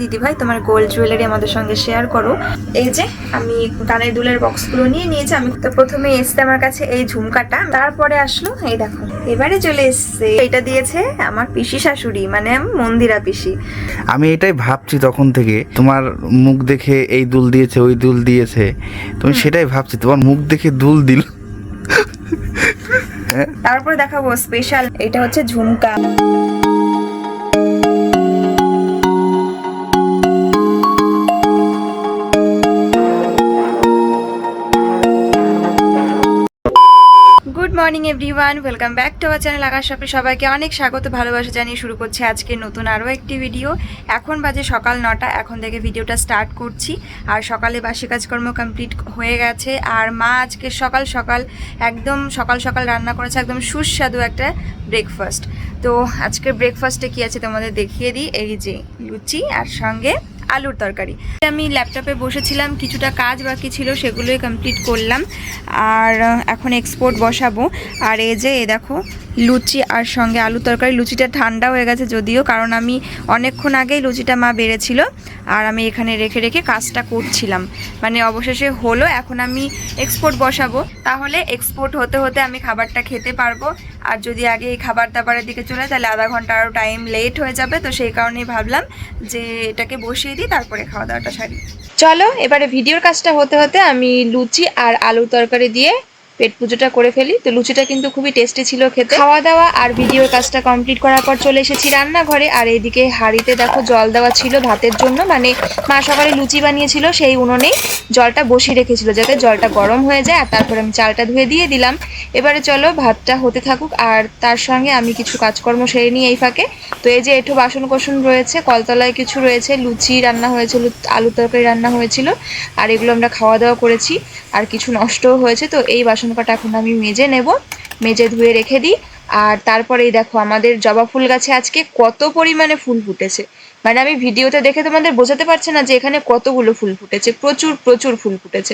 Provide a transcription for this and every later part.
দিদিভাই তোমার gold jewellery আমাদের সঙ্গে শেয়ার করো। এই যে আমি কানের দুলের বক্সগুলো নিয়ে নিয়েছি। আমি তো প্রথমে এসছে আমার কাছে এই ঝুমকাটা, তারপরে আসলো এই দেখো এবারে চলে এসছে এটা দিয়েছে আমার পিসি শাশুড়ি, মানে মন্দিরা পিসি। আমি এটাই ভাবছি তখন থেকে, তোমার মুখ দেখে এই দুল দিয়েছে ওই দুল দিয়েছে, তুমি সেটাই ভাবছি তোমার মুখ দেখে দুল দিল। তারপরে দেখাবো স্পেশাল, এটা হচ্ছে ঝুমকা। Good morning everyone, welcome back to our channel Akash শপে। সবাইকে অনেক স্বাগত ভালোবাসা জানিয়ে শুরু করছি আজকে নতুন আরও একটি ভিডিও। এখন বাজে সকাল 9টা, এখন থেকে ভিডিওটা স্টার্ট করছি। আর সকালে বাসি কাজকর্ম কমপ্লিট হয়ে গেছে। আর মা আজকে সকাল সকাল একদম সকাল সকাল রান্না করেছে একদম সুস্বাদু একটা ব্রেকফাস্ট। তো আজকের ব্রেকফাস্টে কী আছে তোমাদের দেখিয়ে দিই। এই যে লুচি আর সঙ্গে আলুর তরকারি। আমি ল্যাপটপে বসেছিলাম, কিছুটা কাজ বাকি ছিল সেগুলোই কমপ্লিট করলাম। আর এখন এক্সপোর্ট বসাবো। আর এই যে দেখো লুচি আর সঙ্গে আলু তরকারি। লুচিটা ঠান্ডা হয়ে গেছে যদিও, কারণ আমি অনেকক্ষণ আগেই লুচিটা মা বেড়েছিল আর আমি এখানে রেখে রেখে কাজটা করছিলাম, মানে অবশেষে হলো। এখন আমি এক্সপোর্ট বসাবো, তাহলে এক্সপোর্ট হতে হতে আমি খাবারটা খেতে পারবো। আর যদি আগে এই খাবার দাবারের দিকে চলে তাহলে আধা ঘন্টা আরও টাইম লেট হয়ে যাবে। তো সেই কারণেই ভাবলাম যে এটাকে বসিয়ে দিই, তারপরে খাওয়া দাওয়াটা সারি। চলো এবারে ভিডিওর কাজটা হতে হতে আমি লুচি আর আলু তরকারি দিয়ে পেট পুজোটা করে ফেলি। তো লুচিটা কিন্তু খুবই টেস্টি ছিল খেতে। খাওয়া দাওয়া আর ভিডিওর কাজটা কমপ্লিট করার পর চলে এসেছি রান্নাঘরে। আর এইদিকে হাঁড়িতে দেখো জল দেওয়া ছিল ভাতের জন্য, মানে মা সকালে লুচি বানিয়েছিল সেই উনুনেই জলটা বসিয়ে রেখেছিল যাতে জলটা গরম হয়ে যায়। আর তারপর আমি চালটা ধুয়ে দিয়ে দিলাম। এবারে চলো ভাতটা হতে থাকুক আর তার সঙ্গে আমি কিছু কাজকর্ম সেরে নিই এই ফাঁকে। তো এই যে একটু বাসন কোসন রয়েছে, কলতলায় কিছু রয়েছে, লুচি রান্না হয়েছিল, আলু তরকারি রান্না হয়েছিল, আর এগুলো আমরা খাওয়া দাওয়া করেছি। আর কিছু নষ্টও হয়েছে, তো এই বাসন কটা এখন আমি মেজে নেব, মেজে ধুয়ে রেখে দিই। আর তারপরেই দেখো আমাদের জবা ফুল গাছে আজকে কত পরিমাণে ফুল ফুটেছে, মানে আমি ভিডিওতে দেখে তোমাদের বোঝাতে পারছি না যে এখানে কতগুলো ফুল ফুটেছে। প্রচুর প্রচুর ফুল ফুটেছে।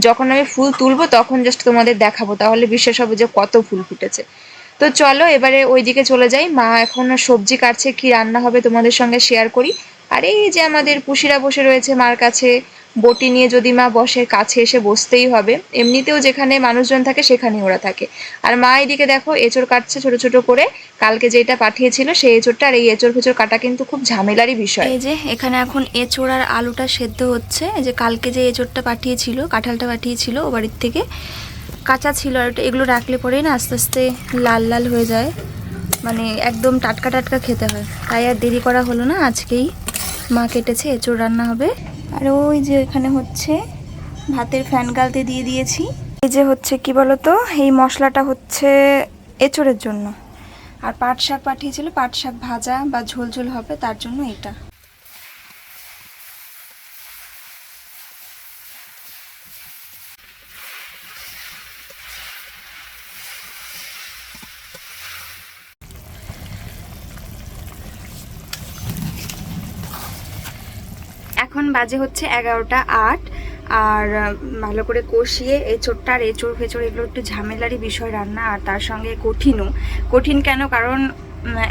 যখন আমি ফুল তুলবো তখন জাস্ট তোমাদের দেখাবো, তাহলে বিশ্বাস হবে যে কত ফুল ফুটেছে। তো চলো এবারে ওইদিকে চলে যাই। মা এখন সবজি কাটছে, কি রান্না হবে তোমাদের সঙ্গে শেয়ার করি। আর এই যে আমাদের পুষিরা বসে রয়েছে মার কাছে, বটি নিয়ে যদি মা বসে কাছে এসে বসতেই হবে। এমনিতেও যেখানে মানুষজন থাকে সেখানেই ওরা থাকে। আর মা এদিকে দেখো এঁচড় কাটছে ছোট ছোট করে, কালকে যেটা পাঠিয়েছিল সেই এঁচড়টা। আর এই এঁচড় ফেচড় কাটা কিন্তু খুব ঝামেলারই বিষয়। এই যে এখানে এখন এঁচড় আর আলুটা সেদ্ধ হচ্ছে। এই যে কালকে যে এঁচড়টা পাঠিয়েছিল, কাঁঠালটা পাঠিয়েছিল ও বাড়ির থেকে, কাঁচা ছিল। আর এগুলো রাখলে পরেই না আস্তে আস্তে লাল লাল হয়ে যায়, মানে একদম টাটকা টাটকা খেতে হয়। তাই আর দেরি করা হলো না, আজকেই মা কেটেছে, এঁচড় রান্না হবে। আর ওই যে এখানে হচ্ছে ভাতের ফ্যান গালতে দিয়ে দিয়েছি। এই যে হচ্ছে কি বলতো, এই মশলাটা হচ্ছে এঁচড়ের জন্য। আর পাট শাক পাঠিয়েছিল, পাট শাক ভাজা বা ঝোল ঝোল হবে, তার জন্য এটা। এখন বাজে হচ্ছে 11টা 8। আর ভালো করে কষিয়ে এঁচড়টা আর এঁচড় ফেচড় এগুলো একটু ঝামেলারই বিষয় রান্না। আর তার সঙ্গে কঠিন কেন, কারণ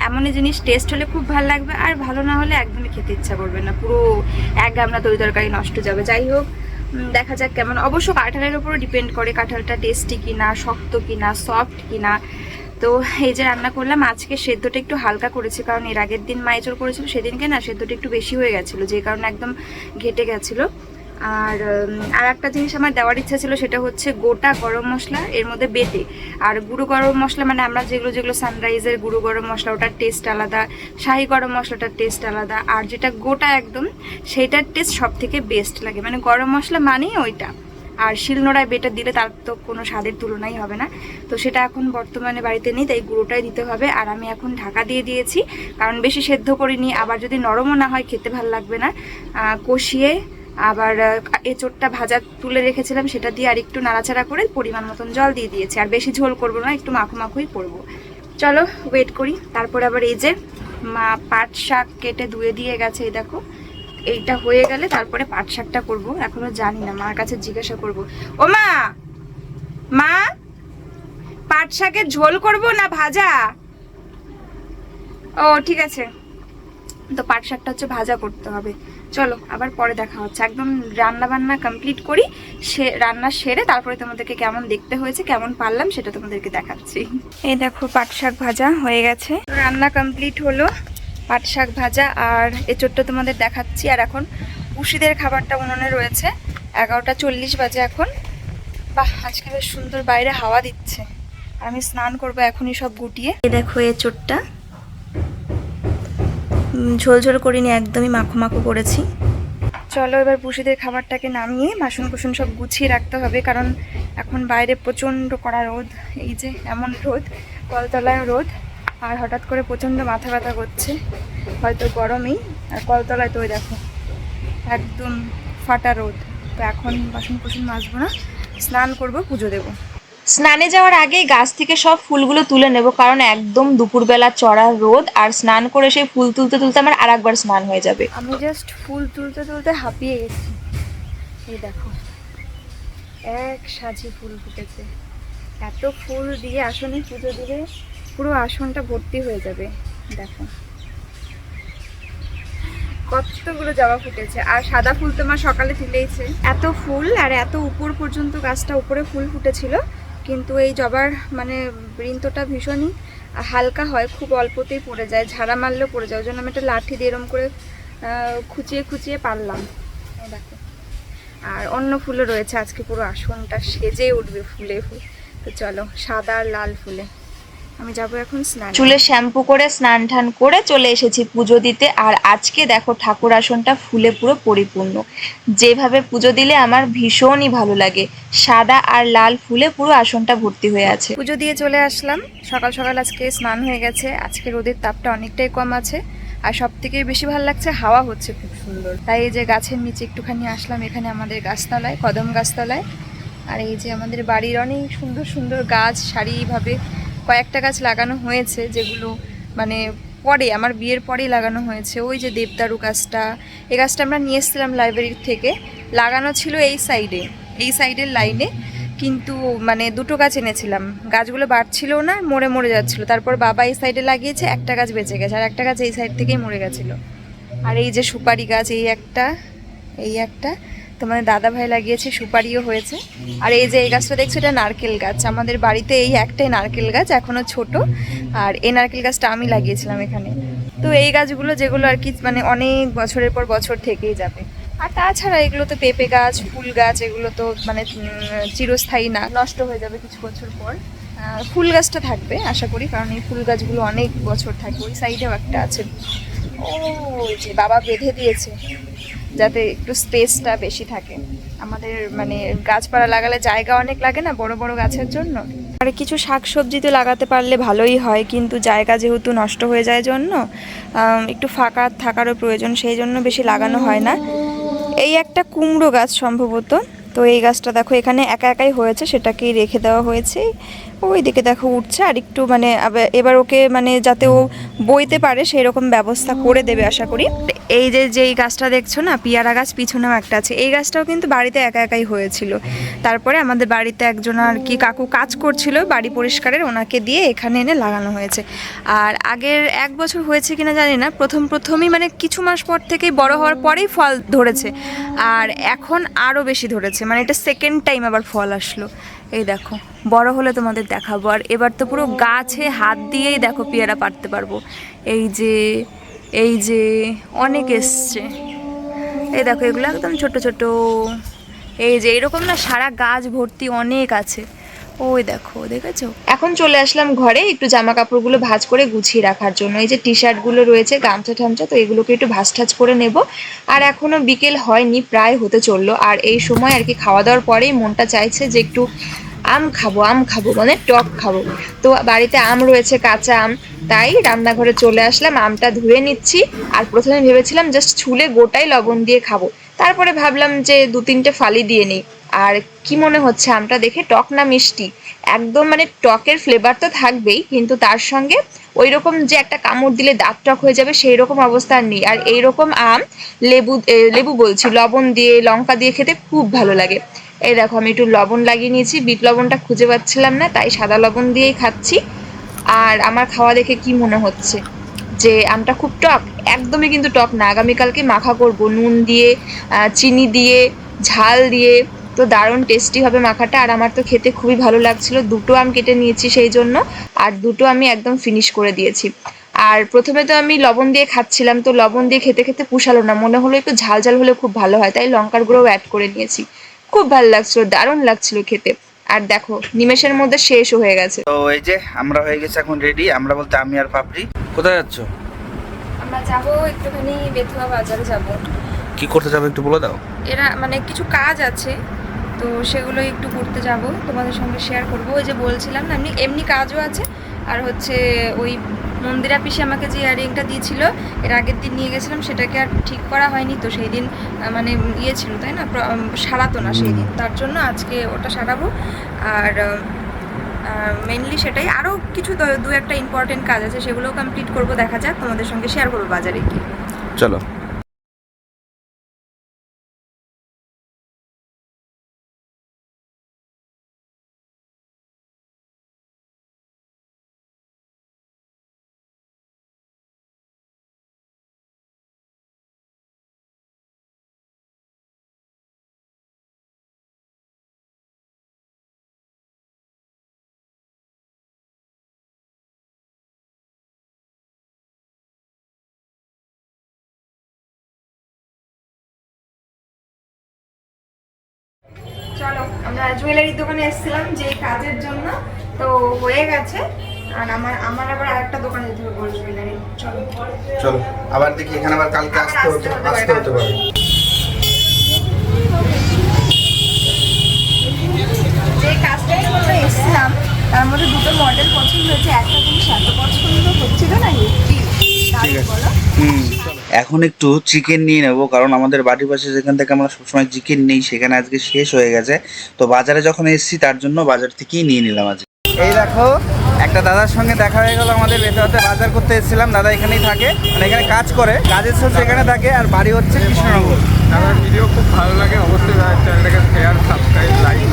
এমনই জিনিস টেস্ট হলে খুব ভালো লাগবে, আর ভালো না হলে একদমই খেতে ইচ্ছা করবে না, পুরো এক গামলা তরি তরকারি নষ্ট যাবে। যাই হোক দেখা যাক কেমন। অবশ্য কাঁঠালের উপরও ডিপেন্ড করে কাঁঠালটা টেস্টি কিনা, শক্ত কিনা, সফট কিনা। তো এই যে রান্না করলাম, আজকে সেদ্ধটা একটু হালকা করেছি, কারণ এর আগের দিন মা এঁচড় করেছিল সেদিনকে না সেদ্ধটা একটু বেশি হয়ে গেছিলো, যে কারণে একদম ঘেটে গেছিলো। আর একটা জিনিস আমার দেওয়ার ইচ্ছা ছিল, সেটা হচ্ছে গোটা গরম মশলা এর মধ্যে বেটে। আর গুঁড়ো গরম মশলা মানে আমরা যেগুলো সানরাইজের গুঁড়ো গরম মশলা, ওটার টেস্ট আলাদা, শাহি গরম মশলাটার টেস্ট আলাদা, আর যেটা গোটা একদম সেইটার টেস্ট সব থেকে বেস্ট লাগে, মানে গরম মশলা মানেই ওইটা। আর শিলনোড়ায় বেটে দিলে তার তো কোনো স্বাদের তুলনাই হবে না। তো সেটা এখন বর্তমানে বাড়িতে নেই, তাই গুঁড়োটাই দিতে হবে। আর আমি এখন ঢাকা দিয়ে দিয়েছি, কারণ বেশি সেদ্ধ করিনি, আবার যদি নরমও না হয় খেতে ভালো লাগবে না। কষিয়ে আবার এঁচড়টা ভাজা তুলে রেখেছিলাম, সেটা দিয়ে আর একটু নাড়াচাড়া করে পরিমাণ মতন জল দিয়ে দিয়েছি। আর বেশি ঝোল করবো না, একটু মাখো মাখোই করবো। চলো ওয়েট করি। তারপর আবার এই যে মা পাট শাক কেটে ধুয়ে দিয়ে গেছে, এই দেখো এইটা হয়ে গেলে তারপরে পাট শাকটা করবো। এখনো জানি না, মার কাছে জিজ্ঞাসা করব। ও মা, মা পাট শাকের ঝোল করব না ভাজা? ও ঠিক আছে, তো পাট শাকটা হচ্ছে ভাজা করতে হবে। চলো আবার পরে দেখা হচ্ছে, একদম রান্না বান্না কমপ্লিট করি, রান্না সেরে তারপরে তোমাদেরকে কেমন দেখতে হয়েছে, কেমন পারলাম সেটা তোমাদেরকে দেখাচ্ছি। এই দেখো পাট শাক ভাজা হয়ে গেছে, রান্না কমপ্লিট হলো, পাট শাক ভাজা আর এঁচোড়টা তোমাদের দেখাচ্ছি। আর এখন পুষিদের খাবারটা উনুনে রয়েছে, 11টা 40 বাজে এখন। বাহ, আজকে বেশ সুন্দর বাইরে হাওয়া দিচ্ছে। আর আমি স্নান করবো এখনই সব গুটিয়ে। এই দেখো এঁচোড়টা ঝোল ঝোল করিনি, একদমই মাখো মাখো করেছি। চলো এবার পুষিদের খাবারটাকে নামিয়ে বাসন কুসন সব গুছিয়ে রাখতে হবে, কারণ এখন বাইরে প্রচণ্ড কড়া রোদ। এই যে এমন রোদ, কলতলায় রোদ, আর হঠাৎ করে প্রচণ্ড মাথা ব্যথা করছে, হয়তো গরমেই। আর কলতলায় তো ওই দেখো একদম ফাটা রোদ। তো এখন বাসন কুসন মাজবো না, স্নান করব, পুজো দেবো। স্নানে যাওয়ার আগেই গাছ থেকে সব ফুলগুলো তুলে নেব, কারণ একদম দুপুরবেলা চড়া রোদ, আর স্নান করে সেই ফুল তুলতে তুলতে আমার আর একবার স্নান হয়ে যাবে। আমি জাস্ট ফুল তুলতে তুলতে হাঁপিয়ে গেছি। এই দেখো এক সাজি ফুল ফুটেছে, এত ফুল দিয়ে আসনে পুজো দিলে পুরো আসনটা ভর্তি হয়ে যাবে। দেখো কতগুলো জবা ফুটেছে, আর সাদা ফুল তো মা সকালে তুলেইছে। এত ফুল, আর এত উপর পর্যন্ত গাছটা উপরে ফুল ফুটেছিল, কিন্তু এই জবার মানে বৃন্তটা ভীষণই হালকা হয়, খুব অল্পতেই পড়ে যায়, ঝাড়া মারলেও পড়ে যায়। ওই জন্য আমি একটা লাঠি দিয়ে এরম করে খুঁচিয়ে খুঁচিয়ে পারলাম। দেখো আর অন্য ফুলও রয়েছে, আজকে পুরো আসনটা সেজে উঠবে ফুলে ফুল। তো চলো, সাদা আর লাল ফুলে আমি যাবো এখন স্নান। চুলে শ্যাম্পু করে স্নান টান করে চলে এসেছি পুজো দিতে। আর আজকে দেখো ঠাকুর আসনটা ফুলে পুরো পরিপূর্ণ। যেভাবে পুজো দিলে আমার ভীষণই ভালো লাগে, সাদা আর লাল ফুলে পুরো আসনটা ভর্তি হয়ে আছে। পুজো দিয়ে চলে আসলাম, সকাল সকাল আজকে স্নান হয়ে গেছে। আজকে রোদের তাপটা অনেকটাই কম আছে, আর সব থেকে বেশি ভালো লাগছে হাওয়া হচ্ছে খুব সুন্দর। তাই এই যে গাছের নিচে একটুখানি আসলাম, এখানে আমাদের গাছতলায়, কদম গাছতলায়। আর এই যে আমাদের বাড়ির অনেক সুন্দর সুন্দর গাছ সারিভাবে কয়েকটা গাছ লাগানো হয়েছে, যেগুলো মানে পরে আমার বিয়ের পরেই লাগানো হয়েছে। ওই যে দেবদারু গাছটা, এই গাছটা আমরা নিয়ে এসেছিলাম লাইব্রেরির থেকে, লাগানো ছিল এই সাইডের লাইনে, কিন্তু মানে দুটো গাছ এনেছিলাম, গাছগুলো বাড়ছিল না, মরে মরে যাচ্ছিল। তারপর বাবা এই সাইডে লাগিয়েছে, একটা গাছ বেঁচে গেছে, আর একটা গাছ এই সাইড থেকেই মরে গেছিলো। আর এই যে সুপারি গাছ, এই একটা তোমাদের দাদা ভাই লাগিয়েছে, সুপারিও হয়েছে। আর এই যে এই গাছটা দেখছো, এটা নারকেল গাছ। আমাদের বাড়িতে এই একটাই নারকেল গাছ, এখনো ছোট। আর এই নারকেল গাছটা আমি লাগিয়েছিলাম এখানে। তো এই গাছগুলো যেগুলো আর কি মানে অনেক বছরের পর বছর থেকেই যাবে। আর তাছাড়া এগুলো তো পেঁপে গাছ, ফুল গাছ, এগুলো তো মানে চিরস্থায়ী না, নষ্ট হয়ে যাবে কিছু বছর পর। ফুল গাছটা থাকবে আশা করি, কারণ এই ফুল গাছগুলো অনেক বছর থাকবে। ওই সাইডেও একটা আছে, ওই যে বাবা বেঁধে দিয়েছে যাতে একটু স্পেসটা বেশি থাকে। আমাদের মানে গাছপালা লাগালে জায়গা অনেক লাগে না বড় বড় গাছের জন্য। আর কিছু শাকসবজি তো লাগাতে পারলে ভালোই হয়, কিন্তু জায়গা যেহেতু নষ্ট হয়ে যায় জন্য একটু ফাঁকা থাকারও প্রয়োজন, সেই জন্য বেশি লাগানো হয় না। এই একটা কুমড়ো গাছ সম্ভবত, তো এই গাছটা দেখো এখানে একা একাই হয়েছে, সেটাকেই রেখে দেওয়া হয়েছে। ওই দিকে দেখো উঠছে, আর একটু মানে এবার ওকে মানে যাতে ও বইতে পারে সেই রকম ব্যবস্থা করে দেবে আশা করি। এই যেই গাছটা দেখছো না, পিয়ারা গাছ, পিছনেও একটা আছে। এই গাছটাও কিন্তু বাড়িতে একা একাই হয়েছিল, তারপরে আমাদের বাড়িতে একজন আর কি কাকু কাজ করছিল বাড়ি পরিষ্কারের, ওনাকে দিয়ে এখানে এনে লাগানো হয়েছে। আর আগের 1 বছর হয়েছে কিনা জানি না, প্রথমই মানে কিছু মাস পর থেকেই বড় হওয়ার পরেই ফল ধরেছে, আর এখন আরও বেশি ধরেছে, মানে এটা সেকেন্ড টাইম আবার ফল আসলো। এই দেখো বড় হলে তোমাদের দেখাবো। আর এবার তো পুরো গাছে হাত দিয়েই দেখো পেয়ারা পাড়তে পারবো। এই যে অনেক এসছে, এই দেখো এগুলো একদম ছোট ছোট। এই যে এরকম না সারা গাছ ভর্তি অনেক আছে। ওই দেখো, দেখেছো? এখন চলে আসলাম ঘরে একটু জামা কাপড়গুলো ভাঁজ করে গুছিয়ে রাখার জন্য। এই যে টি শার্টগুলো রয়েছে, গামছা ঠামছা, তো এগুলোকে একটু ভাঁজ ঠাজ করে নেব। আর এখনো বিকেল হয়নি, প্রায় হতে চললো। আর এই সময় আর কি খাওয়া দাওয়ার পরেই মনটা চাইছে যে একটু আম খাবো মানে টক খাবো। তো বাড়িতে আম রয়েছে, কাঁচা আম, তাই রান্নাঘরে চলে আসলাম, আমটা ধুয়ে নিচ্ছি। আর প্রথমে ভেবেছিলাম জাস্ট ছুলে গোটাই লবণ দিয়ে খাবো, তারপরে ভাবলাম যে 2-3টে ফালি দিয়ে নিই। আর কি মনে হচ্ছে আমটা দেখে, টক না মিষ্টি? একদম মানে টকের ফ্লেভার তো থাকবেই, কিন্তু তার সঙ্গে ওই রকম যে একটা কামড় দিলে দাঁত টক হয়ে যাবে সেই রকম অবস্থা নেই। আর এইরকম আম লেবু বলছি, লবণ দিয়ে লঙ্কা দিয়ে খেতে খুব ভালো লাগে। এই দেখো আমি একটু লবণ লাগিয়ে নিয়েছি, বিট লবণটা খুঁজে পাচ্ছিলাম না, তাই সাদা লবণ দিয়েই খাচ্ছি। আর আমার খাওয়া দেখে কি মনে হচ্ছে? যে আমটা খুব টক, একদমই কিন্তু টক না। আগামীকালকে মাখা করব নুন দিয়ে, চিনি দিয়ে, ঝাল দিয়ে। তো দারুণ টেস্টি হবে মাখাটা। আর আমার তো খেতে খুবই ভালো লাগছিল। দুটো আম কেটে নিয়েছি সেই জন্য, আর দুটো আমি একদম ফিনিশ করে দিয়েছি। আর প্রথমে তো আমি লবণ দিয়ে খাচ্ছিলাম, তো লবণ দিয়ে খেতে খেতে পুষালো না, মনে হলো একটু ঝাল ঝাল হলে খুব ভালো হয়, তাই লঙ্কার গুঁড়োও অ্যাড করে নিয়েছি। খুব ভালো লাগছিল, দারুণ লাগছিল খেতে। আর দেখো নিমেষের মধ্যে শেষও হয়ে গেছে। তো এই যে আমরা হয়ে গেছে এখন রেডি, আমরা বলতে আমি আর পাপড়ি। কোথায় যাচ্ছ? আমরা যাবো একটুখানি বেথুয়া বাজারে যাব। কি করতে যাবো একটু বলে দাও। এরা মানে কিছু কাজ আছে, তো সেগুলো একটু করতে যাব, তোমাদের সঙ্গে শেয়ার করব। ওই যে বলছিলাম না, এমনি এমনি কাজও আছে। আর হচ্ছে ওই মন্দিরা পিসে আমাকে যে ইয়ারিংটা দিয়েছিল, এর আগের দিন নিয়ে গেছিলাম, সেটাকে আর ঠিক করা হয়নি। তো সেই দিন মানে ইয়ে ছিল তাই না, সারাতো না সেই দিন, তার জন্য আজকে ওটা সারাবো। আর মেনলি সেটাই। আরও কিছু দু একটা ইম্পর্টেন্ট কাজ আছে, সেগুলোও কমপ্লিট করব। দেখা যাক, তোমাদের সঙ্গে শেয়ার করবো বাজারে গিয়ে। চলো। চলো, আমরা জুয়েলারির দোকানে এসেছিলাম যে কাজের জন্য, তো হয়ে গেছে। আর আমার আবার আরেকটা দোকানে যেতে হবে জুয়েলারি। চলো চলো, আবার দেখি এখানে আবার কালকে আসতে হতে পারে। যে কাজটাই আমরা এসেছিলাম, তার মধ্যে দুটো মডেল পছন্দ হয়েছে। একটা জিনিস এত পছন্দ হচ্ছিল না, ঠিক আছে। এখন একটু চিকেন নিয়ে নেবো, কারণ আমাদের বাড়ির পাশে যেখান থেকে আমরা সবসময় চিকেন নিই সেখানে আজকে শেষ হয়ে গেছে। তো বাজারে যখন এসেছি তার জন্য বাজার থেকেই নিয়ে নিলাম আজকে। এই দেখো, একটা দাদার সঙ্গে দেখা হয়ে গেল। আমাদের বেতোয়াতে বাজার করতে এসেছিলাম, দাদা এখানেই থাকে, মানে এখানে কাজ করে, কাজের সাথে এখানে থাকে, আর বাড়ি হচ্ছে কৃষ্ণনগর। দাদার ভিডিও খুব ভালো লাগে, অবশ্যই চ্যানেলটাকে শেয়ার, সাবস্ক্রাইব, লাইক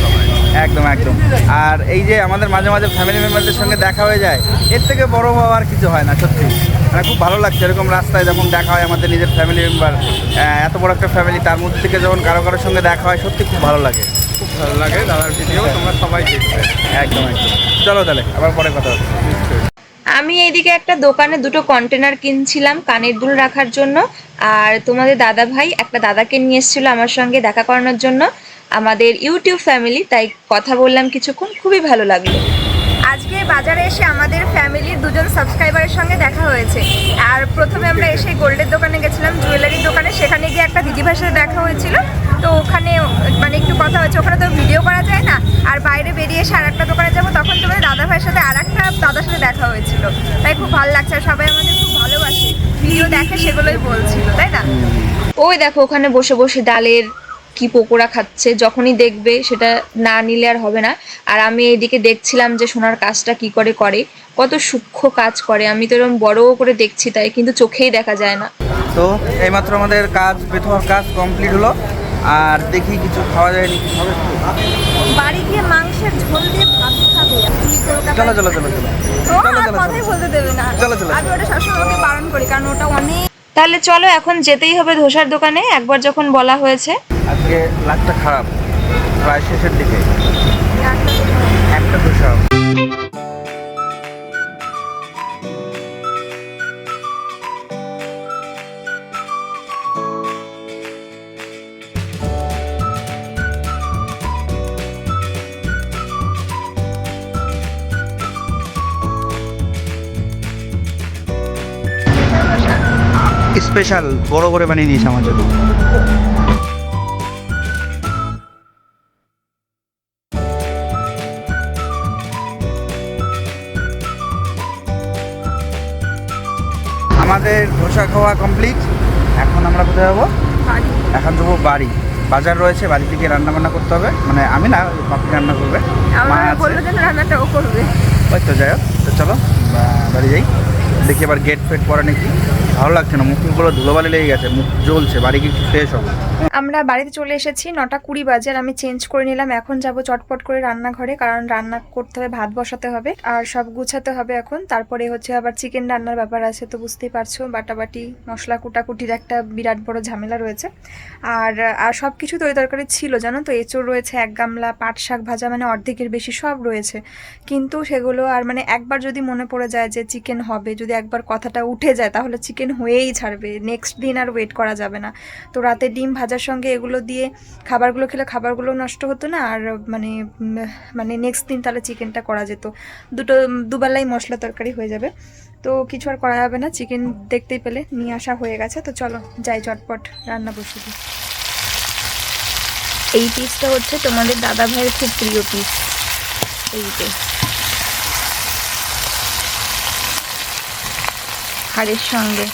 সবাই। একদম একদম। আর এই যে আমাদের মাঝে মাঝে ফ্যামিলি মেম্বারদের সঙ্গে দেখা হয়ে যায়, এর থেকে বড় হওয়ার কিছু হয় না সত্যি। মানে খুব ভালো লাগছে এরকম রাস্তায় যখন দেখা হয় আমাদের নিজের ফ্যামিলি মেম্বার, এত বড় একটা ফ্যামিলি, তার মধ্যে থেকে যখন কারোর সঙ্গে দেখা হয় সত্যি খুব ভালো লাগে। খুব ভালো লাগে দাদার ভিডিও, তোমরা সবাই দেখবে। একদম একদম। চলো তাহলে আবার পরে কথা হচ্ছে। আমি এইদিকে একটা দোকানে দুটো কন্টেনার কিনছিলাম কানের দুল রাখার জন্য। আর তোমাদের দাদা ভাই একটা দাদাকে নিয়ে এসেছিলো আমার সঙ্গে দেখা করানোর জন্য, আমাদের ইউটিউব ফ্যামিলি, তাই কথা বললাম কিছুক্ষণ, খুবই ভালো লাগলো। আজকে বাজারে এসে আমাদের ফ্যামিলির দুজন সাবস্ক্রাইবারের সঙ্গে দেখা হয়েছে। আর প্রথমে আমরা এসে গোল্ডের দোকানে গেছিলাম, জুয়েলারির দোকানে, সেখানে গিয়ে একটা দিদিভাইয়ের সাথে দেখা হয়েছিল। তো ওখানে মানে একটু কথা হয়েছে, ওখানে তো ভিডিও করা যায় না। আর বাইরে বেরিয়ে এসে আর একটা দোকানে যাবো, তখন তোমাদের দাদা ভাইয়ের সাথে আর একটা দাদার সাথে দেখা হয়েছিল। তাই খুব ভালো লাগছে, আর সবাই আমাদের খুব ভালোবাসে, ভিডিও দেখে সেগুলোই বলছিল, তাই না? ওই দেখো ওখানে বসে বসে ডালের কি পকোড়া খাচ্ছে, যখনই দেখবে সেটা না নিলে আর হবে না। আর আমি এইদিকে দেখছিলাম যে সোনার কাজটা কি করে করে, কত সূক্ষ্ম কাজ করে। আমি তো এরকম বড় করে দেখছি, তাই কিন্তু চোখেই দেখা যায় না। তো এইমাত্র আমাদের কাজ, বেথোয়ার কাজ কমপ্লিট হলো। আর দেখি কিছু খাওয়া যায়নি, কি হবে বাড়ি গিয়ে মাংসের ঝোল দিয়ে ভাত খাবো। চলো চলো চলো চলো চলো চলো কথাই বলতে দেবে না। চলো চলো। আমি ওটা সবসময় ওকে বারণ করি, কারণ ওটা অনেক। তাহলে চলো, এখন যেতেই হবে ধোসার দোকানে, একবার যখন বলা হয়েছে। আজকে লাকটা খারাপ, প্রায় শেষের দিকে। একটা ধোসা। স্পেশাল বড় করে বানিয়ে দিয়েছে আমার জন্য। আমাদের ধোসা খাওয়া কমপ্লিট। এখন আমরা কোথায় যাবো? এখন যাবো বাড়ি। বাজার রয়েছে, বাড়ি থেকে রান্না বান্না করতে হবে, মানে আমি না, পাপি রান্না করবে। মা আছে, রান্নাটা ও করবে। ওই তো যাই হোক। তো চলো বাড়ি যাই, দেখি আবার গেট ফেট পরে নাকি। ভালো লাগছে না, মুখগুলো ধুলোবালি লেগে গেছে, মুখ জ্বলছে, বাড়ি গিয়ে একটু ফ্রেশ হবে। আমরা বাড়িতে চলে এসেছি 9:20 বাজে, আর আমি চেঞ্জ করে নিলাম। এখন যাব চটপট করে রান্নাঘরে, কারণ রান্না করতে হবে, ভাত বসাতে হবে আর সব গুছাতে হবে এখন। তারপরে হচ্ছে আবার চিকেন রান্নার ব্যাপার আছে, তো বুঝতেই পারছো বাটাবাটি মশলা কুটাকুটির একটা বিরাট বড় ঝামেলা রয়েছে। আর সব কিছু তরি তরকারি ছিল জানো তো, এঁচড় রয়েছে 1 গামলা, পাট শাক ভাজা মানে অর্ধেকের বেশি সব রয়েছে, কিন্তু সেগুলো আর মানে একবার যদি মনে পড়ে যায় যে চিকেন হবে, যদি একবার কথাটা উঠে যায় তাহলে চিকেন হয়েই ছাড়বে, নেক্সট দিন আর ওয়েট করা যাবে না। তো রাতে ডিম ভাজার সঙ্গে এগুলো দিয়ে খাবারগুলো খেলে খাবারগুলো নষ্ট হতো না, আর মানে নেক্সট দিন তাহলে চিকেনটা করা যেত, দুবেলাই মশলা তরকারি হয়ে যাবে। তো কিছু আর করা যাবে না, চিকেন দেখতেই পেলে নিয়ে আসা হয়ে গেছে। তো চলো যাই চটপট রান্না বসে দিই। এই পিসটা হচ্ছে তোমাদের দাদা ভাইয়ের খুব প্রিয় পিস, এই যে হাড়ের সঙ্গে।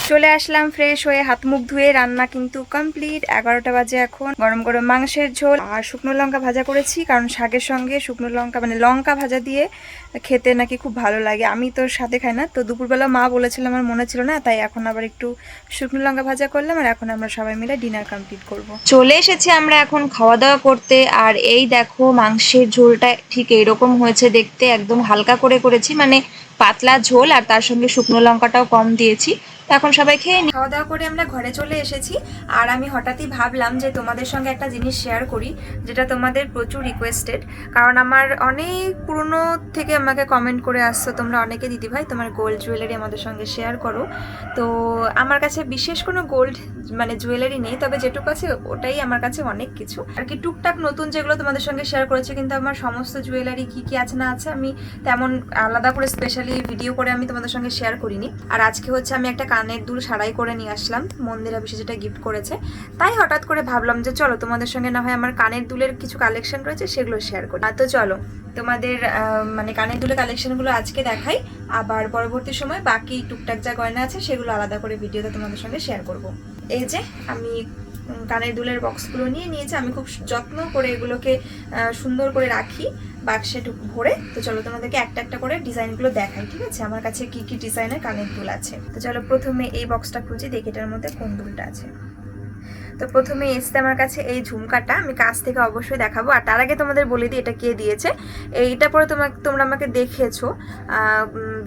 চলে আসলাম ফ্রেশ হয়ে, হাত মুখ ধুয়ে। রান্না কিন্তু কমপ্লিট, 11টা বাজে এখন। গরম গরম মাংসের ঝোল আর শুকনো লঙ্কা ভাজা করেছি, কারণ শাকের সঙ্গে শুকনো লঙ্কা মানে লঙ্কা ভাজা দিয়ে খেতে নাকি খুব ভালো লাগে। আমি তো সাথে খাই না, তো দুপুরবেলা মা বলেছিল, আমার মনে ছিল না, তাই এখন আবার একটু শুকনো লঙ্কা ভাজা করলাম। আর এখন আমরা সবাই মিলে ডিনার কমপ্লিট করব। চলে এসেছি আমরা এখন খাওয়া দাওয়া করতে। আর এই দেখো মাংসের ঝোলটা ঠিক এইরকম হয়েছে দেখতে, একদম হালকা করে করেছি, মানে পাতলা ঝোল, আর তার সঙ্গে শুকনো লঙ্কাটাও কম দিয়েছি। এখন সবাই খেয়ে নি। খাওয়া দাওয়া করে আমরা ঘরে চলে এসেছি, আর আমি হঠাৎই ভাবলাম যে তোমাদের সঙ্গে একটা জিনিস শেয়ার করি, যেটা তোমাদের প্রচুর রিকোয়েস্টেড। কারণ আমার অনেক পুরনো থেকে আমাকে কমেন্ট করে আসছো তোমরা অনেকে, দিদি ভাই তোমার গোল্ড জুয়েলারি আমাদের সঙ্গে শেয়ার করো। তো আমার কাছে বিশেষ কোনো গোল্ড মানে জুয়েলারি নেই, তবে যেটুকু আছে ওটাই আমার কাছে অনেক কিছু আর কি। টুকটাক নতুন যেগুলো তোমাদের সঙ্গে শেয়ার করেছি, কিন্তু আমার সমস্ত জুয়েলারি কি কি আছে না আছে আমি তেমন আলাদা করে স্পেশালি ভিডিও করে আমি তোমাদের সঙ্গে শেয়ার করিনি। আর আজকে হচ্ছে আমি একটা কানের দুল সারাই করে নিয়ে আসলাম, মন্দিরা বিশেষ যেটা গিফট করেছে, তাই হঠাৎ করে ভাবলাম যে চলো তোমাদের সঙ্গে না হয় আমার কানের দুলের কিছু কালেকশন রয়েছে সেগুলো শেয়ার করি। তো চলো তোমাদের মানে কানের দুলের কালেকশনগুলো আজকে দেখাই, আবার পরবর্তী সময় বাকি টুকটাক যা গয়না আছে সেগুলো আলাদা করে ভিডিওতে তোমাদের সঙ্গে শেয়ার করব। এই যে আমি কানের দুলের বক্সগুলো নিয়ে নিয়েছি, আমি খুব যত্ন করে এগুলোকে সুন্দর করে রাখি বাক্সে ভরে। তো চলো তোমাদেরকে একটা একটা করে ডিজাইনগুলো দেখাই, ঠিক আছে, আমার কাছে কি কি ডিজাইনের কানের দুল আছে। তো চলো প্রথমে এই বক্সটা খুঁজি, দেখি এটার মধ্যে কোন দুলটা আছে। তো প্রথমে এসছে আমার কাছে এই ঝুমকাটা, আমি কাছ থেকে অবশ্যই দেখাবো। আর তার আগে তোমাদের বলে দিই এটা কে দিয়েছে। এইটা পরে তোমরা আমাকে দেখেছো,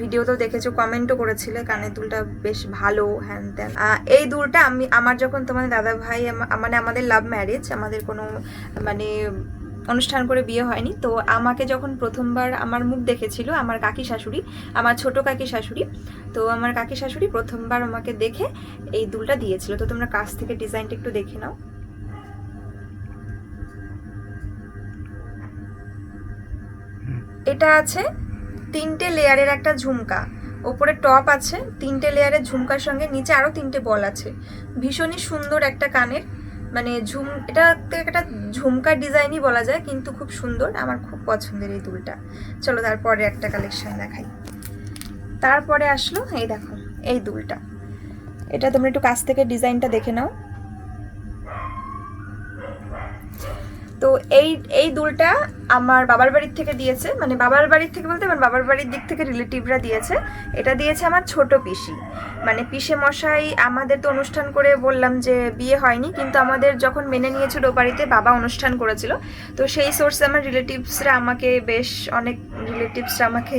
ভিডিওতেও দেখেছো, কমেন্টও করেছিলে কানের দুলটা বেশ ভালো হ্যান ত্যান। এই দুলটা আমার যখন তোমাদের দাদা ভাই মানে আমাদের লাভ ম্যারেজ, আমাদের কোনো মানে অনুষ্ঠান করে বিয়ে হয়নি, তো আমাকে যখন প্রথমবার আমার মুখ দেখেছিল আমার কাকি শাশুড়ি, আমার ছোট কাকি শাশুড়ি, তো আমার কাকি শাশুড়ি প্রথমবার আমাকে দেখে এই দুলটা দিয়েছিল। তো তোমরা কাছ থেকে ডিজাইনটা একটু দেখে নাও। এটা আছে 3টে লেয়ারের একটা ঝুমকা, ওপরে টপ আছে 3টে লেয়ারের ঝুমকার সঙ্গে নিচে আরো 3টে বল আছে। ভীষণই সুন্দর একটা কানের মানে এটা একটা ঝুমকার ডিজাইনই বলা যায়, কিন্তু খুব সুন্দর, আমার খুব পছন্দের এই দুলটা। চলো তারপরে একটা কালেকশন দেখাই। তারপরে আসলো এই দেখো এই দুলটা, এটা তোমরা একটু কাছ থেকে ডিজাইনটা দেখে নাও। তো এই দুলটা আমার বাবার বাড়ির থেকে দিয়েছে, মানে বাবার বাড়ির থেকে বলতে আমার বাবার বাড়ির দিক থেকে রিলেটিভরা দিয়েছে। এটা দিয়েছে আমার ছোট পিসি, মানে পিসে মশাই। আমাদের তো অনুষ্ঠান করে বললাম যে বিয়ে হয়নি, কিন্তু আমাদের যখন মেনে নিয়েছিল ও বাড়িতে বাবা অনুষ্ঠান করেছিল, তো সেই সোর্সে আমার রিলেটিভসরা আমাকে অনেক রিলেটিভসরা আমাকে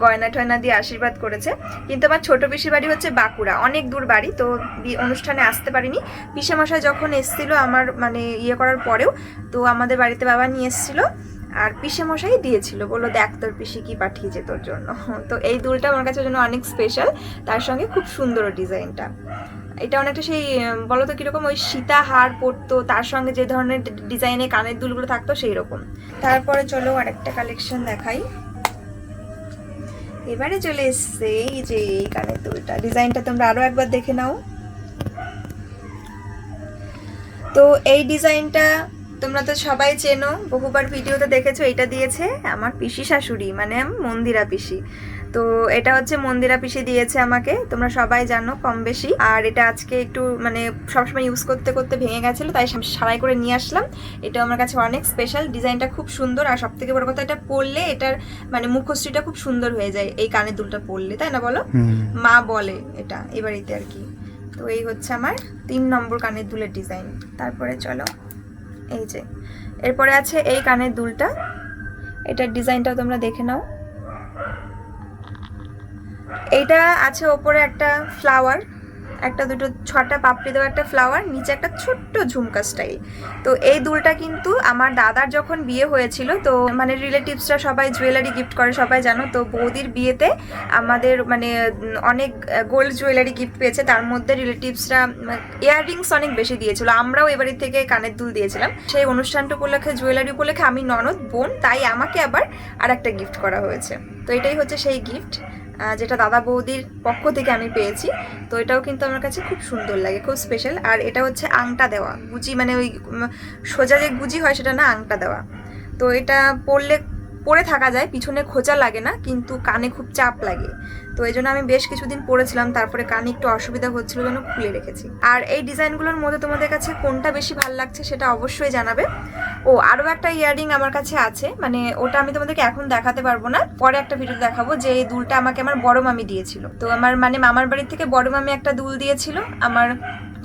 গয়না টয়না দিয়ে আশীর্বাদ করেছে। কিন্তু আমার ছোট পিসির বাড়ি হচ্ছে বাঁকুড়া, অনেক দূর বাড়ি, তো অনুষ্ঠানে আসতে পারিনি। পিসে মশাই যখন এসেছিল আমার মানে ইয়ে করার পরেও, তো আমাদের বাড়িতে বাবা নিয়ে এসেছিল, আর পিসে মশাই দিয়েছিল, বললো দেখ তোর পিসি কি পাঠিয়েছে তোর জন্য। তো এই দুলটা আমার কাছে জন্য অনেক স্পেশাল, তার সঙ্গে খুব সুন্দর ডিজাইনটা। এটা অনেকটা সেই বলো তো কিরকম ওই সীতা হার পরতো, তার সঙ্গে যে ধরনের ডিজাইনের কানের দুলগুলো থাকতো সেই রকম। তারপরে চলো আরেকটা কালেকশন দেখাই। এবারে চলে এসছে এই যে এই কানের দুলটা, ডিজাইনটা তোমরা আরো একবার দেখে নাও। তো এই ডিজাইনটা তোমরা তো সবাই চেনো, বহুবার ভিডিওতে দেখেছো। এটা দিয়েছে আমার পিসি শাশুড়ি, মানে মন্দিরা পিসি। তো এটা হচ্ছে মন্দিরা পিসি দিয়েছে আমাকে, তোমরা সবাই জানো কম বেশি। আর এটা আজকে একটু মানে সবসময় ইউজ করতে করতে ভেঙে গেছিলো, তাই সারাই করে নিয়ে আসলাম। এটা আমার কাছে অনেক স্পেশাল, ডিজাইনটা খুব সুন্দর। আর সব থেকে বড় কথা, এটা পরলে এটার মানে মুখশ্রীটা খুব সুন্দর হয়ে যায় এই কানের দুলটা পরলে, তাই না বলো? মা বলে এটা এ বাড়িতে আর কি। তো এই হচ্ছে আমার 3 নম্বর কানের দুলের ডিজাইন। তারপরে চলো এই যে এরপরে আছে এই কানের দুলটা, এটার ডিজাইনটাও তোমরা দেখে নাও। এইটা আছে ওপরে একটা ফ্লাওয়ার, একটা দুটো 6টা পাপড়ি দেওয়া একটা ফ্লাওয়ার, নিচে একটা ছোট্ট ঝুমকা স্টাইল। তো এই দুলটা কিন্তু আমার দাদার যখন বিয়ে হয়েছিল, তো মানে রিলেটিভসরা সবাই জুয়েলারি গিফট করে সবাই জানো, তো বৌদির বিয়েতে আমাদের মানে অনেক গোল্ড জুয়েলারি গিফট পেয়েছে, তার মধ্যে রিলেটিভসরা ইয়াররিংস অনেক বেশি দিয়েছিল, আমরাও এবারের থেকে কানের দুল দিয়েছিলাম। সেই অনুষ্ঠানটা উপলক্ষে জুয়েলারি উপলক্ষে আমি ননদ বোন, তাই আমাকে আবার আর একটা গিফট করা হয়েছে। তো এটাই হচ্ছে সেই গিফট যেটা দাদা বৌদির পক্ষ থেকে আমি পেয়েছি। তো এটাও কিন্তু আমার কাছে খুব সুন্দর লাগে, খুব স্পেশাল। আর এটা হচ্ছে আংটা দেওয়া গুজি, মানে ওই সোজা যে গুজি হয় সেটা না, আংটা দেওয়া। তো এটা পরে থাকা যায়, পিছনে খোঁচা লাগে না, কিন্তু কানে খুব চাপ লাগে। তো এই জন্য আমি বেশ কিছুদিন পরেছিলাম, তারপরে কানে একটু অসুবিধা হচ্ছিল জন্য খুলে রেখেছি। আর এই ডিজাইনগুলোর মধ্যে তোমাদের কাছে কোনটা বেশি ভালো লাগছে সেটা অবশ্যই জানাবে। ও আরও একটা ইয়াররিং আমার কাছে আছে, মানে ওটা আমি তোমাদেরকে এখন দেখাতে পারবো না, পরে একটা ভিডিও দেখাবো। যে এই দুলটা আমাকে আমার বড় মামি দিয়েছিল। তো আমার মানে মামার বাড়ি থেকে বড় মামি একটা দুল দিয়েছিল, আমার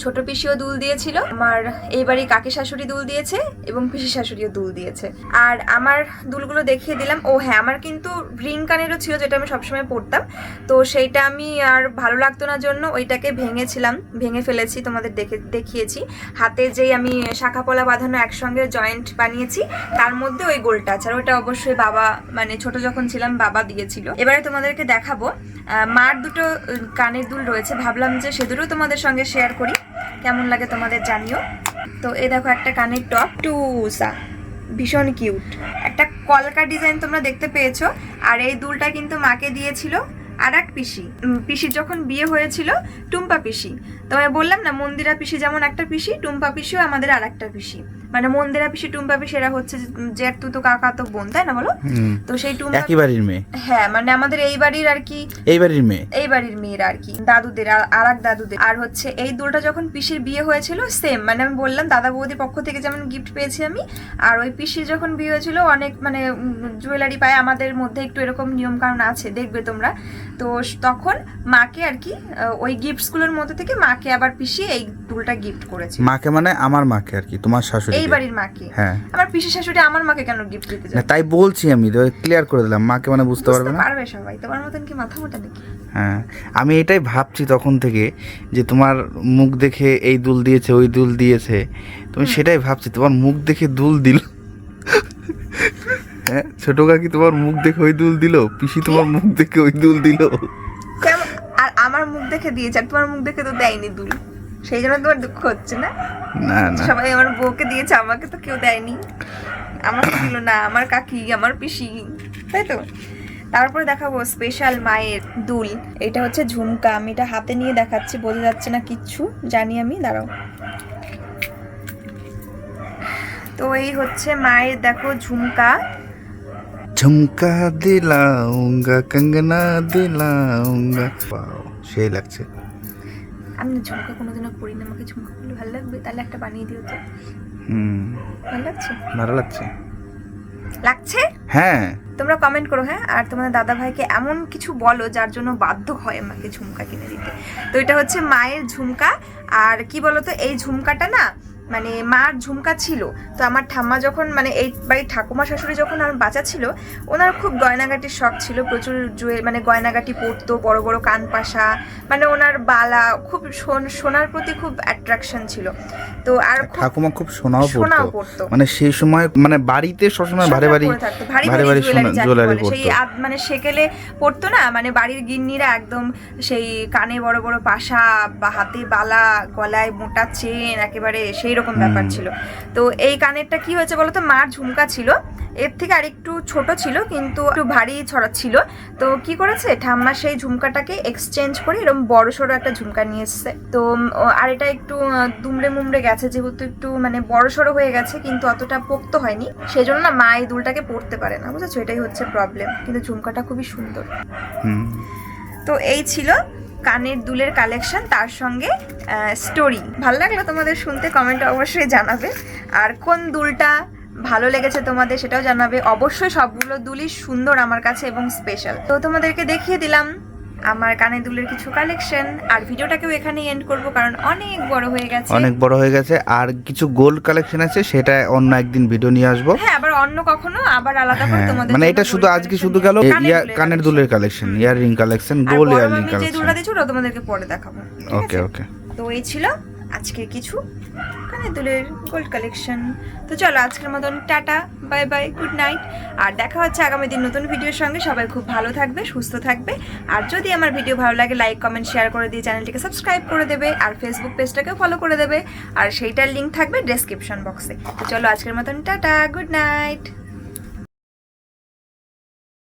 ছোট পিসিও দুল দিয়েছিল, আমার এই বাড়ি কাকি শাশুড়ি দুল দিয়েছে এবং পিসি শাশুড়িও দুল দিয়েছে। আর আমার দুলগুলো দেখিয়ে দিলাম। ও হ্যাঁ, আমার কিন্তু রিং কানেরও ছিল, যেটা আমি সবসময় পরতাম। তো সেইটা আমি আর ভালো লাগতো না জন্য ওইটাকে ভেঙে ফেলেছি, তোমাদের দেখিয়েছি। হাতে যেই আমি শাখা পলা বাঁধানো একসঙ্গে জয়েন্ট বানিয়েছি, তার মধ্যে ওই গোলটা আছে। আর ওইটা অবশ্যই বাবা, মানে ছোট যখন ছিলাম বাবা দিয়েছিল। এবারে তোমাদেরকে দেখাবো মার দুটো কানের দুল রয়েছে, ভাবলাম যে সে দুটো তোমাদের সঙ্গে শেয়ার করি, কেমন লাগে তোমাদের জানিও। তো এই দেখো একটা কানের টপ টুসা, ভীষণ কিউট, একটা কলকা ডিজাইন তোমরা দেখতে পেয়েছো। আর এই দুলটা কিন্তু মাকে দিয়েছিল আর এক পিসির যখন বিয়ে হয়েছিল, টুম্পা পিসি। তোমায় বললাম না, মন্দিরা পিসি যেমন একটা পিসি, টুম্পা পিসিও আমাদের আর একটা পিসি। মানে মন্দিরা পিসি টুম্পা পিসি এরা হচ্ছে জেঠতুতো কাকা তো বোন, তাই না বলো? তো সেই টুম্পা একই বাড়ির মেয়ে। হ্যাঁ, মানে আমাদের এই বাড়ির আর কি, এই বাড়ির মেয়েরা আর কি, দাদুদের আর এক দাদুদের। আর হচ্ছে এই দুলটা যখন পিসির বিয়ে হয়েছিল সেম, মানে আমি বললাম দাদা বৌদির পক্ষ থেকে যেমন গিফট পেয়েছি আমি, আর ওই পিসির যখন বিয়ে হয়েছিল অনেক মানে জুয়েলারি পায়, আমাদের মধ্যে একটু এরকম নিয়ম কারণ আছে, দেখবে তোমরা। তো তখন মাকে আর কি ওই গিফটসগুলোর মধ্যে থেকে মাকে আবার পিসি এই দুলটা গিফট করেছে। মাকে মানে আমার মাকে আর কি, তোমার শাশুড়ি, এই বাড়ির মাকে। হ্যাঁ, আমার পিসি শাশুড়ি আমার মাকে কেন গিফট দিতে যাবে? তাই বলছি আমি, ক্লিয়ার করে দিলাম, মাকে মানে বুঝতে পারবে না, পারবে সবাই। তোমার মতন কি মাথা মোটা নাকি? হ্যাঁ, আমি এটাই ভাবছি তখন থেকে যে তোমার মুখ দেখে এই দুল দিয়েছে ওই দুল দিয়েছে, তুমি সেটাই ভাবছি, তোমার মুখ দেখে দুল দিল। হ্যাঁ, ছোট কাকি তোমার মুখ দেখে ওই দুল দিল, পিসি তোমার মুখ দেখে ওই দুল দিল। আর আমার মুখ দেখে দিয়েছে, আর তোমার মুখ দেখে তো দেয়নি দুল, সেই জন্য তোমার দুঃখ হচ্ছে না? না না, সবাই আমার বউকে দিয়েছে, আমাকে তো কেউ দেয়নি, আমাকে দিল না আমার কাকি, আমার পিসি, তাই তো। তারপরে দেখাবো স্পেশাল মায়ের দুল। এটা হচ্ছে ঝুমকা, আমি এটা হাতে নিয়ে দেখাচ্ছি, বোঝা যাচ্ছে না কিচ্ছু, জানি আমি, দাঁড়াও। তো এই হচ্ছে মায়ের দেখো ঝুমকা, ঝুমকা দিলাউঙ্গা কঙ্গনা দিলাউঙ্গা, ওয়াও সেই লাগছে। আমি না ঝুমকা কোনোদিনও পরি না, আমাকে ঝুমকা পরলে ভালো লাগবে, তাহলে একটা বানিয়ে দিও তো। ভালো লাগছে? ভালো লাগছে, লাগছে, হ্যাঁ। তোমরা কমেন্ট করো, হ্যাঁ। আর তোমাদের দাদা ভাইকে এমন কিছু বলো যার জন্য বাধ্য হয় আমাকে ঝুমকা কিনে দিতে। তো এটা হচ্ছে মায়ের ঝুমকা। আর কি বলতো, এই ঝুমকাটা না মানে মার ঝুমকা ছিল, তো আমার ঠাম্মা যখন মানে এই বাড়ির ঠাকুমা শাশুড়ি যখন আমার বাচ্চা ছিল, ওনার খুব গয়নাগাটির শখ ছিল, প্রচুর মানে গয়নাগাটি পরতো, বড় বড় কান পাশা, মানে ওনার বালা, খুব সোনার প্রতি খুব অ্যাট্রাকশন ছিল। তো আর ঠাকুমা খুব সোনাও পরতো, মানে সেই সময় মানে বাড়িতে সবসময় ভারী ভারী জুয়েলারি পরতো, সেই মানে সেকেলে পরতো না, মানে বাড়ির গিন্নিরা একদম সেই কানে বড় বড় পাশা বা হাতে বালা, গলায় মোটা চেন, একেবারে সেই রকম ব্যাপার ছিল। তো এই কানেরটা কি হয়েছে বলতো, মার ঝুমকা ছিল, এর থেকে আরেকটু ছোট ছিল কিন্তু একটু ভারী ছড়া ছিল। তো কি করেছে ঠাম্মা, সেই ঝুমকাটাকে এক্সচেঞ্জ করে এরকম বড় সড়ো একটা ঝুমকা নিয়ে এসছে। তো আর এটা একটু দুমড়ে মুমড়ে গেছে, যেহেতু একটু মানে বড় সড়ো হয়ে গেছে, কিন্তু অতটা পোক্ত হয়নি, সেই জন্য না মা এই দুলটাকে পরতে পারে না, বুঝেছো? এটাই হচ্ছে প্রবলেম, কিন্তু ঝুমকাটা খুবই সুন্দর। তো এই ছিল কানের দুলের কালেকশন, তার সঙ্গে স্টোরি। ভালো লাগলো তোমাদের শুনতে? কমেন্টে অবশ্যই জানাবে। আর কোন দুলটা ভালো লেগেছে তোমাদের সেটাও জানাবে অবশ্যই। সবগুলো দুলই সুন্দর আমার কাছে এবং স্পেশাল। তো তোমাদেরকে দেখিয়ে দিলাম আমার কানের দুলের কিছু কালেকশন। আর ভিডিওটাকেও এখানেই এন্ড করব কারণ অনেক বড় হয়ে গেছে। অনেক বড় হয়ে গেছে। আর কিছু গোল্ড কালেকশন আছে, সেটা অন্য একদিন ভিডিও নিয়ে আসবো। হ্যাঁ, আবার অন্য কখনো আবার আলাদা করে হ্যাঁ, তোমাদের মানে জন্য এটা শুধু gold আজকে collection শুধু নিয়ে গেল আসবো। কানের দুলের কালেকশন, ইয়াররিং কালেকশন, আর গোল্ড বড় ইয়াররিং মামি যে কালেকশন। দুলটা দিয়েছিল ওটা তোমাদেরকে পরে দেখাবো। ঠিক ওকে আছে? ওকে। তো এই ছিল আজকের কিছু কানের দুলের গোল্ড কালেকশন। তো চলো আজকের মতন tata, bye bye, good night. আর দেখা হচ্ছে আগামী দিন নতুন ভিডিওর সঙ্গে। সবাই খুব ভালো থাকবে, সুস্থ থাকবে। আর যদি আমার ভিডিও ভালো লাগে লাইক কমেন্ট শেয়ার করে দিয়ে চ্যানেলটিকে সাবস্ক্রাইব করে দেবে। আর ফেসবুক পেজটাকেও ফলো করে দেবে। আর সেইটার লিঙ্ক থাকবে ডেসক্রিপশন বক্সে। তো চলো আজকের মতন টাটা, গুড নাইট।